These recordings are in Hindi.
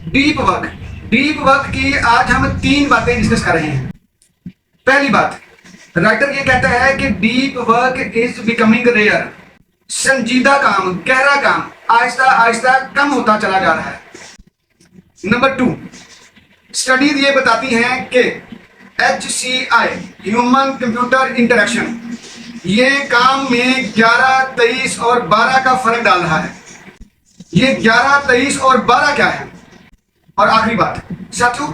डीप वर्क की आज हम तीन बातें डिस्कस कर रहे हैं। पहली बात, राइटर ये कहता है कि deep work is becoming rare. संजीदा काम, गहरा काम आहिस्ता आहिस्ता कम होता चला जा रहा है। नंबर 2, स्टडीज ये बताती हैं कि HCI ह्यूमन कंप्यूटर इंटरेक्शन ये काम में 11, 23 और 12 का फर्क डाल रहा है। ये 11, 23 और 12 क्या है? और आखिरी बात साथियों,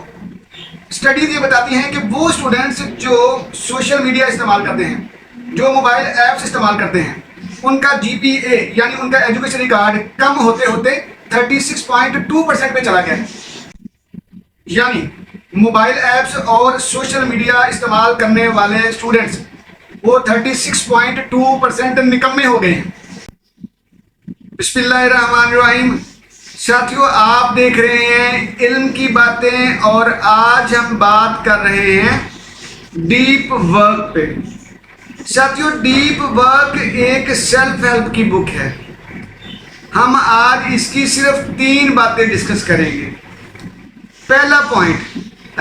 स्टडीज ये बताती हैं कि वो स्टूडेंट्स जो सोशल मीडिया इस्तेमाल करते हैं, जो मोबाइल ऐप्स इस्तेमाल करते हैं, उनका GPA यानी उनका एजुकेशन रिकॉर्ड कम होते होते 36.2% पे चला गया है। यानी मोबाइल ऐप्स और सोशल मीडिया इस्तेमाल करने वाले स्टूडेंट्स वो 36.2% निकम्मे हो गए हैं। बिस्मिल्लाहिर्रहमानिर्रहीम। साथियों, आप देख रहे हैं इल्म की बातें और आज हम बात कर रहे हैं डीप वर्क पे। साथियों, डीप वर्क एक सेल्फ हेल्प की बुक है। हम आज इसकी सिर्फ 3 बातें डिस्कस करेंगे। पहला पॉइंट,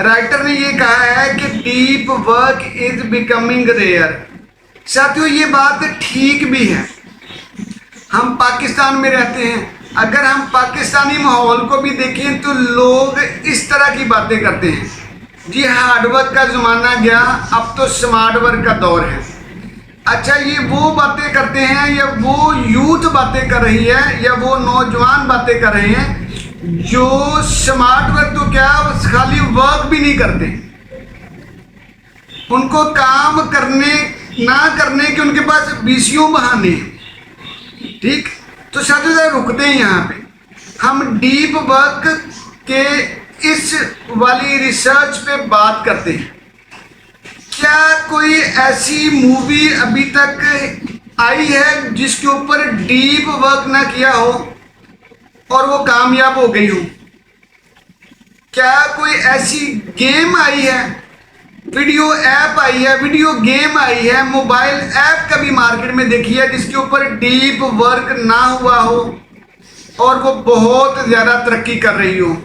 राइटर ने ये कहा है कि deep work is becoming rare. साथियों, ये बात ठीक भी है। हम पाकिस्तान में रहते हैं, अगर हम पाकिस्तानी माहौल को भी देखें तो लोग इस तरह की बातें करते हैं, जी हार्डवर्क का ज़माना गया, अब तो स्मार्ट वर्क का दौर है। अच्छा, ये वो बातें करते हैं या वो यूथ बातें कर रही है या वो नौजवान बातें कर रहे हैं जो स्मार्ट वर्क तो क्या खाली वर्क भी नहीं करते, उनको काम करने ना करने के उनके पास 20 बहाने हैं। ठीक, तो साथियों रुकते हैं यहाँ पे। हम डीप वर्क के इस वाली रिसर्च पे बात करते हैं। क्या कोई ऐसी मूवी अभी तक आई है जिसके ऊपर डीप वर्क ना किया हो और वो कामयाब हो गई हो? क्या कोई ऐसी गेम आई है, वीडियो ऐप आई है, वीडियो गेम आई है, मोबाइल ऐप कभी मार्केट में देखी है जिसके ऊपर डीप वर्क ना हुआ हो और वो बहुत ज़्यादा तरक्की कर रही हो?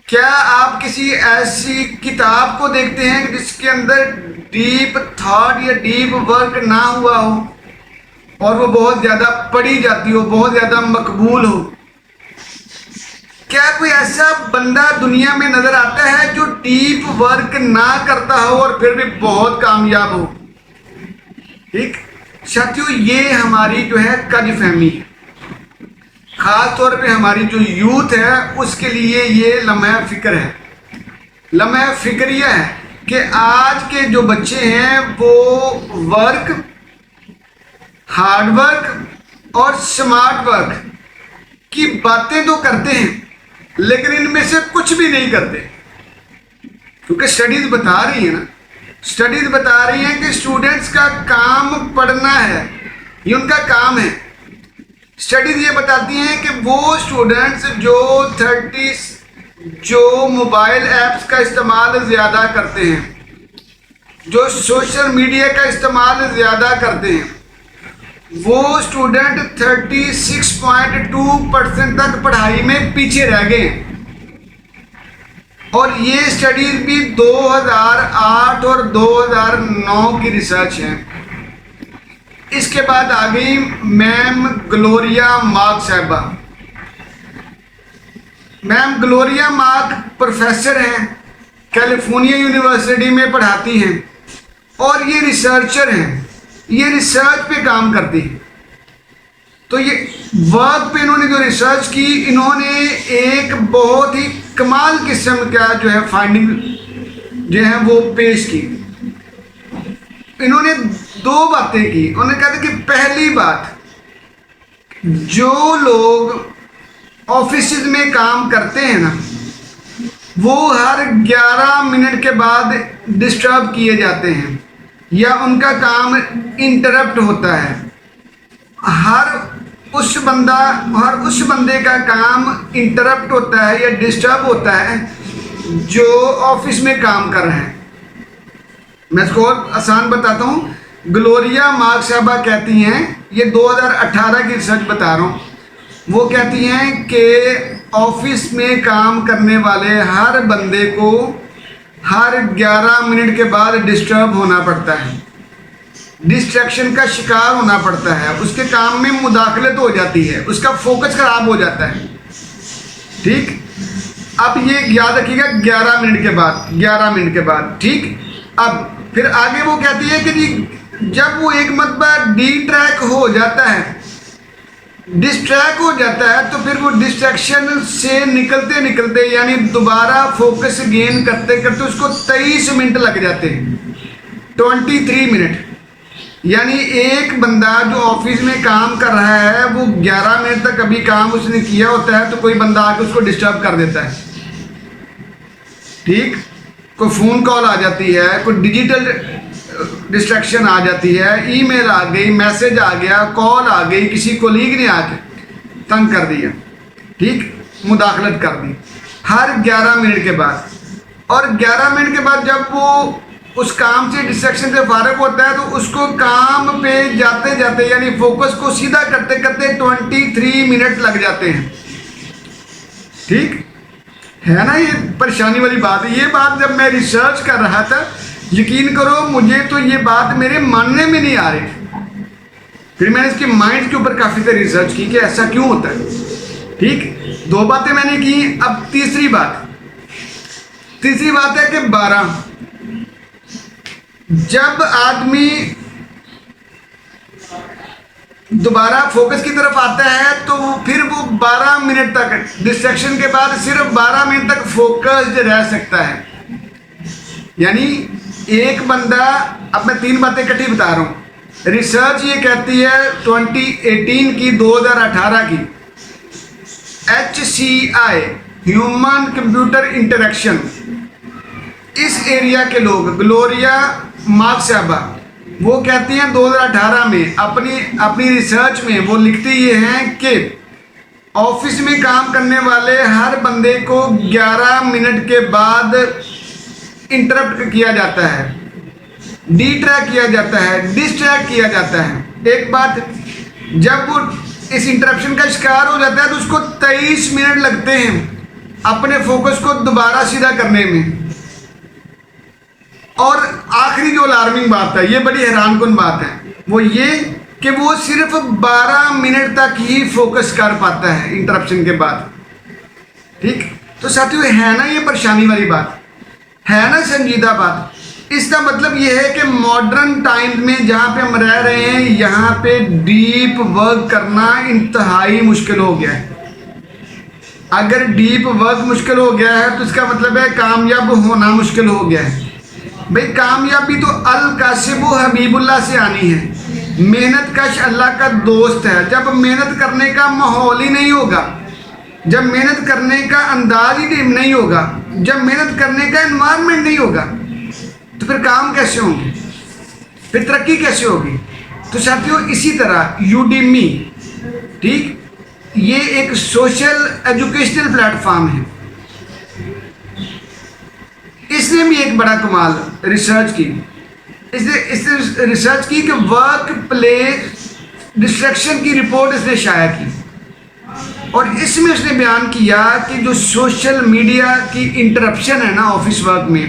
क्या आप किसी ऐसी किताब को देखते हैं जिसके अंदर डीप थॉट या डीप वर्क ना हुआ हो और वो बहुत ज़्यादा पढ़ी जाती हो, बहुत ज़्यादा मकबूल हो? क्या कोई ऐसा बंदा दुनिया में नजर आता है जो डीप वर्क ना करता हो और फिर भी बहुत कामयाब हो? ठीक साथियों, ये हमारी जो है कज फहमी है। खास तौर पे हमारी जो यूथ है उसके लिए ये लम्हा फिक्र है, लम्हा फिक्रिया है कि आज के जो बच्चे हैं वो वर्क, हार्ड वर्क और स्मार्ट वर्क की बातें तो करते हैं लेकिन इनमें से कुछ भी नहीं करते। क्योंकि स्टडीज बता रही है ना, स्टडीज बता रही हैं कि स्टूडेंट्स का काम पढ़ना है, ये उनका काम है। स्टडीज ये बताती हैं कि वो स्टूडेंट्स जो मोबाइल ऐप्स का इस्तेमाल ज़्यादा करते हैं, जो सोशल मीडिया का इस्तेमाल ज़्यादा करते हैं, वो स्टूडेंट 36.2% तक पढ़ाई में पीछे रह गए हैं। और ये स्टडीज भी 2008 और 2009 की रिसर्च है। इसके बाद आ गई मैम ग्लोरिया मार्क साहबा। मैम ग्लोरिया मार्क प्रोफेसर हैं, कैलिफोर्निया यूनिवर्सिटी में पढ़ाती हैं और ये रिसर्चर हैं, ये रिसर्च पे काम करती है। तो ये वर्क पे इन्होंने जो रिसर्च की, इन्होंने एक बहुत ही कमाल किस्म का जो है फाइंडिंग जो है वो पेश की। इन्होंने 2 बातें की। उन्होंने कहा था कि पहली बात, जो लोग ऑफिस में काम करते हैं ना, वो हर 11 मिनट के बाद डिस्टर्ब किए जाते हैं या उनका काम इंटरप्ट होता है। हर उस बंदे का काम इंटरप्ट होता है या डिस्टर्ब होता है जो ऑफिस में काम कर रहे हैं। मैं इसको और आसान बताता हूँ। ग्लोरिया मार्क साहबा कहती हैं, ये 2018 की रिसर्च बता रहा हूँ, वो कहती हैं कि ऑफिस में काम करने वाले हर बंदे को हर 11 मिनट के बाद डिस्टर्ब होना पड़ता है, डिस्ट्रैक्शन का शिकार होना पड़ता है, उसके काम में मुदाखलत हो जाती है, उसका फोकस खराब हो जाता है। ठीक, अब ये याद रखिएगा 11 मिनट के बाद, 11 मिनट के बाद। ठीक, अब फिर आगे वो कहती है कि जी जब वो एक मरतबा डिट्रैक हो जाता है, डिस्ट्रैक्ट हो जाता है, तो फिर वो डिस्ट्रैक्शन से निकलते निकलते यानी दोबारा फोकस गेन करते करते उसको 23 मिनट लग जाते हैं, 23 मिनट। यानी एक बंदा जो ऑफिस में काम कर रहा है वो 11 मिनट तक अभी काम उसने किया होता है, तो कोई बंदा आके उसको डिस्टर्ब कर देता है। ठीक, कोई फ़ोन कॉल आ जाती है, कोई डिजिटल डिस्ट्रैक्शन आ जाती है, ईमेल आ गई, मैसेज आ गया, कॉल आ गई, किसी कोलीग ने आके तंग कर दिया। ठीक, मुदाखलत कर दी हर 11 मिनट के बाद। और 11 मिनट के बाद जब वो उस काम से, डिस्ट्रैक्शन से फारिग होता है, तो उसको काम पे जाते जाते यानी फोकस को सीधा करते करते 23 मिनट लग जाते हैं। ठीक है ना, ये परेशानी वाली बात है। ये बात जब मैं रिसर्च कर रहा था, यकीन करो मुझे तो ये बात मेरे मानने में नहीं आ रही। फिर मैंने इसके माइंड के ऊपर काफ़ी देर रिसर्च की कि ऐसा क्यों होता है। ठीक, 2 बातें मैंने की। अब तीसरी बात है कि 12, जब आदमी दोबारा फोकस की तरफ आता है तो फिर वो 12 मिनट तक, डिस्ट्रैक्शन के बाद सिर्फ 12 मिनट तक फोकस्ड रह सकता है। यानी एक बंदा, अब मैं 3 बातें इकट्ठी बता रहा हूँ। रिसर्च ये कहती है 2018 की, 2018 की, HCI ह्यूमन कंप्यूटर इंटरेक्शन, इस एरिया के लोग, ग्लोरिया मार्क साहबा, वो कहती हैं 2018 में अपनी रिसर्च में वो लिखती ये हैं कि ऑफिस में काम करने वाले हर बंदे को 11 मिनट के बाद इंटरप्ट किया जाता है, डिट्रैक किया जाता है, डिस्ट्रैक्ट किया जाता है। एक बात, जब वो इस इंटरप्शन का शिकार हो जाता है तो उसको 23 मिनट लगते हैं अपने फोकस को दोबारा सीधा करने में। और आखिरी जो अलार्मिंग बात है, ये बड़ी हैरानकुन बात है, वो ये कि वो सिर्फ 12 मिनट तक ही फोकस कर पाता है इंटरप्शन के बाद। ठीक, तो साथियों है ना ये परेशानी वाली बात, है ना संजीदा बात। इसका मतलब ये है कि मॉडर्न टाइम में जहाँ पे हम रह रहे हैं, यहाँ पे डीप वर्क करना इंतहाई मुश्किल हो गया है। अगर डीप वर्क मुश्किल हो गया है तो इसका मतलब है कामयाब होना मुश्किल हो गया है। भाई कामयाबी तो अल कासिबु हबीबुल्लाह से आनी है, मेहनत कश अल्लाह का दोस्त है। जब मेहनत करने का माहौल ही नहीं होगा, जब मेहनत करने का अंदाज ही नहीं होगा, जब मेहनत करने का एनवायरनमेंट नहीं होगा, तो फिर काम कैसे होंगे, फिर तरक्की कैसे होगी। तो साथियों इसी तरह यूडीमी, ठीक, ये एक सोशल एजुकेशनल प्लेटफॉर्म है। इसने भी एक बड़ा कमाल रिसर्च की, इसने रिसर्च की कि वर्क प्लेस डिस्ट्रैक्शन की रिपोर्ट इसने शाया की, और इसमें उसने बयान किया कि जो सोशल मीडिया की इंटरप्शन है ना ऑफिस वर्क में,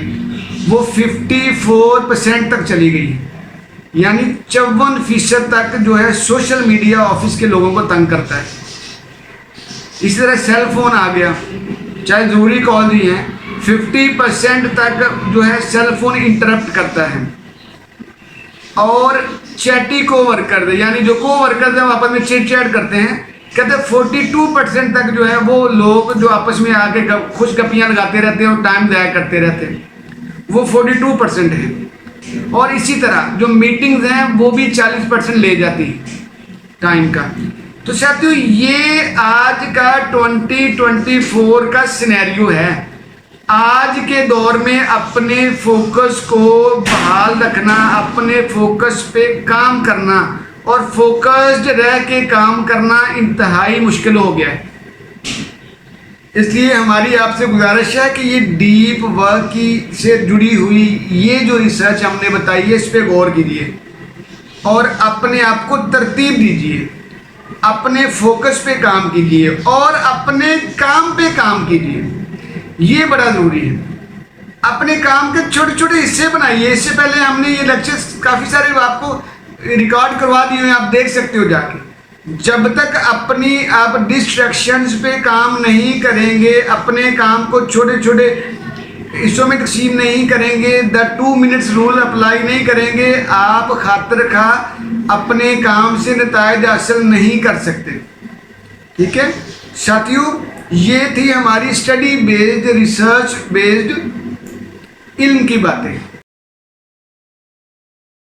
वो 54% तक चली गई। यानी 54% तक जो है सोशल मीडिया ऑफिस के लोगों को तंग करता है। इसी तरह सेल फोन आ गया, चाहे ज़रूरी कॉल भी हैं, 50% तक जो है सेल फोन इंटरप्ट करता है। और चैटी को वर्कर, यानी जो को वर्कर हैं आपस में चिट चैट करते हैं, कहते हैं 42% तक जो है वो लोग जो आपस में आके खुश गपियाँ लगाते रहते हैं और टाइम ज़ाया करते रहते हैं, वो 42% है। और इसी तरह जो मीटिंग्स हैं वो भी 40% ले जाती टाइम का। तो साथियों ये आज का 2024 का सिनेरियो है। आज के दौर में अपने फोकस को बहाल रखना, अपने फोकस पे काम करना और फोकस्ड रह के काम करना इंतहाई मुश्किल हो गया है। इसलिए हमारी आपसे गुजारिश है कि ये डीप वर्क की से जुड़ी हुई ये जो रिसर्च हमने बताई है, इस पर गौर कीजिए और अपने आप को तरतीब दीजिए। अपने फोकस पे काम कीजिए और अपने काम पे काम कीजिए, ये बड़ा ज़रूरी है। अपने काम के छोटे छोटे हिस्से बनाइए। इससे पहले हमने ये लेक्चर्स काफ़ी सारे आपको रिकॉर्ड करवा दिए हैं, आप देख सकते हो जाके। जब तक आप डिस्ट्रैक्शंस पे काम नहीं करेंगे, अपने काम को छोटे छोटे हिस्सों में तकसीम नहीं करेंगे, द 2 मिनट्स रूल अप्लाई नहीं करेंगे, आप खातिर खा अपने काम से नतायज हासिल नहीं कर सकते। ठीक है साथियों, ये थी हमारी स्टडी बेस्ड, रिसर्च बेस्ड इल्म की बातें।